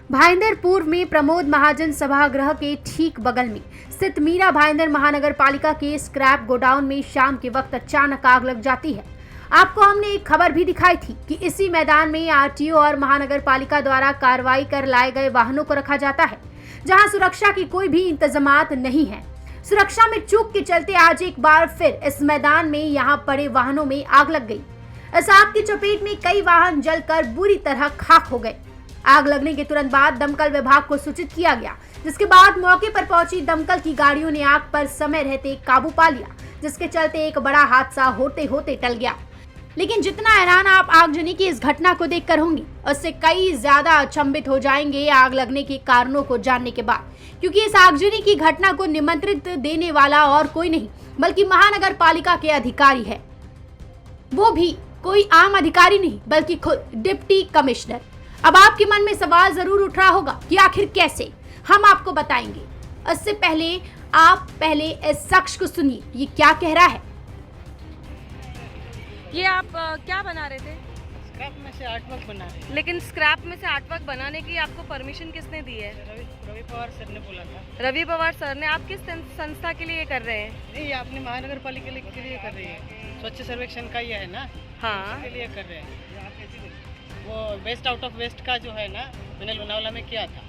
भाईंदर पूर्व में प्रमोद महाजन सभागृह के ठीक बगल में स्थित मीरा भाईंदर महानगर पालिका के स्क्रैप गोडाउन में शाम के वक्त अचानक आग लग जाती है। आपको हमने एक खबर भी दिखाई थी कि इसी मैदान में आरटीओ और महानगर पालिका द्वारा कार्रवाई कर लाए गए वाहनों को रखा जाता है, जहां सुरक्षा की कोई भी इंतजामात नहीं है। सुरक्षा में चूक के चलते आज एक बार फिर इस मैदान में यहां पड़े वाहनों में आग लग गई। इस आग की चपेट में कई वाहन जलकर बुरी तरह खाक हो गए। आग लगने के तुरंत बाद दमकल विभाग को सूचित किया गया, जिसके बाद मौके पर पहुंची दमकल की गाड़ियों ने आग पर समय रहते काबू पा लिया, जिसके चलते एक बड़ा हादसा होते होते टल गया। लेकिन जितना हैरान आप आगजनी की इस घटना को देखकर होंगे, उससे कई ज्यादा अचंभित हो जाएंगे आग लगने के कारणों को जानने के बाद, क्योंकि इस आगजनी की घटना को निमंत्रित देने वाला और कोई नहीं बल्कि महानगर पालिका के अधिकारी है। वो भी कोई आम अधिकारी नहीं बल्कि खुद डिप्टी कमिश्नर। अब आपके मन में सवाल जरूर उठ रहा होगा कि आखिर कैसे, हम आपको बताएंगे। इससे पहले आप इस शख्स को सुनिए, ये क्या कह रहा है। ये आप क्या बना रहे थे? स्क्रैप में से आर्टवर्क बना रहे हैं। लेकिन स्क्रैप में से आर्टवर्क बनाने की आपको परमिशन किसने दी है? रवि पवार सर ने बोला था। रवि पवार सर ने। आप किस संस्था के लिए कर रहे हैं? नहीं, आपने महानगर पालिका के लिए कर रही है। स्वच्छ सर्वेक्षण का ये है ना, हाँ, उसके लिए कर रहे हैं। वो वेस्ट आउट ऑफ वेस्ट का जो है ना, मैंने लोनावला में किया था,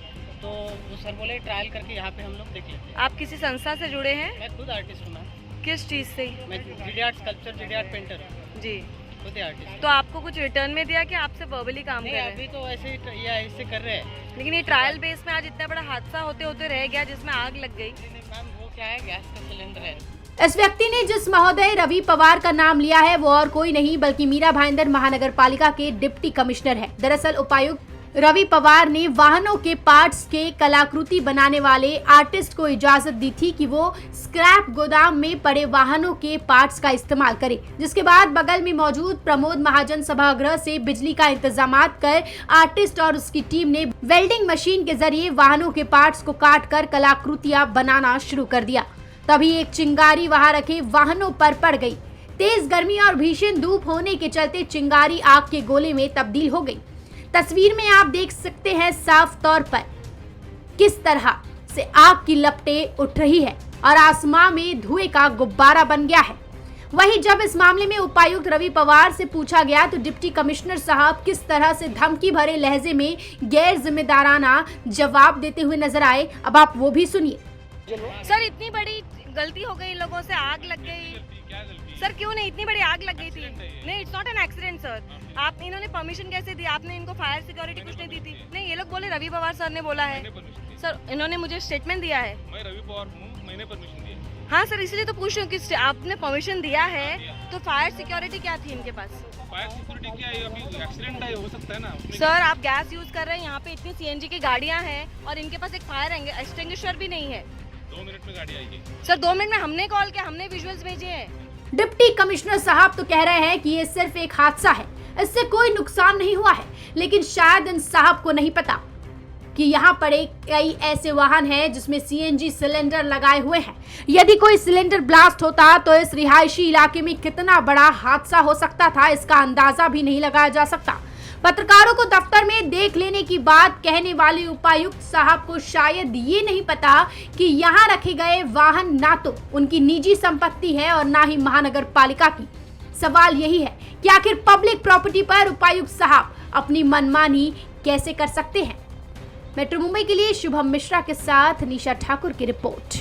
तो वो सर बोले ट्रायल करके यहाँ पे हम लोग देख लेते हैं। आप किसी संस्था से जुड़े हैं? मैं खुद आर्टिस्ट हूँ मैम। किस चीज़ से? मैं GD art sculpture, GD art painter हूँ जी। खुद आर्टिस्ट। तो आपको कुछ रिटर्न में दिया कि आपसे वर्बली काम कर नहीं, रहे हैं? अभी तो ऐसे ही ऐसे कर रहे हैं। लेकिन ये ट्रायल बेस में आज इतना बड़ा हादसा होते होते रह गया जिसमें आग लग गई। नहीं मैम, वो क्या है, गैस का सिलेंडर है। इस व्यक्ति ने जिस महोदय रवि पवार का नाम लिया है वो और कोई नहीं बल्कि मीरा भाईंदर महानगर पालिका के डिप्टी कमिश्नर है। दरअसल उपायुक्त रवि पवार ने वाहनों के पार्ट्स के कलाकृति बनाने वाले आर्टिस्ट को इजाजत दी थी कि वो स्क्रैप गोदाम में पड़े वाहनों के पार्ट्स का इस्तेमाल करे, जिसके बाद बगल में मौजूद प्रमोद महाजन सभागृह से बिजली का इंतजाम कर आर्टिस्ट और उसकी टीम ने वेल्डिंग मशीन के जरिए वाहनों के पार्ट्स को काट कर कलाकृतियां बनाना शुरू कर दिया। तभी एक चिंगारी वहां रखे वाहनों पर पड़ गई। तेज गर्मी और भीषण धूप होने के चलते चिंगारी आग के गोले में तब्दील हो गई। तस्वीर में आप देख सकते हैं साफ तौर पर किस तरह से आग की लपटें उठ रही है और आसमां में धुएं का गुब्बारा बन गया है। वहीं जब इस मामले में उपायुक्त रवि पवार से पूछा गया तो डिप्टी कमिश्नर साहब किस तरह से धमकी भरे लहजे में गैर जिम्मेदाराना जवाब देते हुए नजर आए। अब आप वो भी सुनिए। सर, इतनी बड़ी गलती हो गई, लोगों से आग लग गई। सर क्यों नहीं, इतनी बड़ी आग लग गई थी। नहीं, it's not an accident sir. आप इन्होंने परमिशन कैसे दी? आपने इनको फायर सिक्योरिटी कुछ नहीं दी थी? नहीं, ये लोग बोले रवि पवार सर ने बोला है। सर इन्होंने मुझे स्टेटमेंट दिया है। मैं रवि पवार हूँ, मैंने परमिशन दी है। हाँ सर, इसलिए तो पूछ रही हूँ कि आपने परमिशन दिया है तो फायर सिक्योरिटी क्या थी इनके पास? फायर सिक्योरिटी क्या है? अभी एक्सीडेंट है, हो सकता है ना। सर आप गैस यूज कर रहे हैं, यहाँ पे इतनी सीएनजी की गाड़ियाँ हैं और इनके पास एक फायर एक्सटिंग्विशर भी नहीं है। 2 मिनट में गाड़ी आएगी सर। 2 मिनट में हमने कॉल किया, हमने विजुअल्स भेजे हैं। डिप्टी कमिश्नर साहब तो कह रहे हैं कि ये सिर्फ एक हादसा है, इससे कोई नुकसान नहीं हुआ है, लेकिन शायद इन साहब को नहीं पता कि यहाँ पर कई ऐसे वाहन हैं जिसमें सीएनजी सिलेंडर लगाए हुए हैं। यदि कोई सिलेंडर ब्लास्ट होता तो इस रिहायशी इलाके में कितना बड़ा हादसा हो सकता था, इसका अंदाजा भी नहीं लगाया जा सकता। पत्रकारों को दफ्तर में देख लेने की बात कहने वाले उपायुक्त साहब को शायद ये नहीं पता कि यहाँ रखे गए वाहन ना तो उनकी निजी संपत्ति है और ना ही महानगर पालिका की। सवाल यही है कि आखिर पब्लिक प्रॉपर्टी पर उपायुक्त साहब अपनी मनमानी कैसे कर सकते हैं। मेट्रो मुंबई के लिए शुभम मिश्रा के साथ निशा ठाकुर की रिपोर्ट।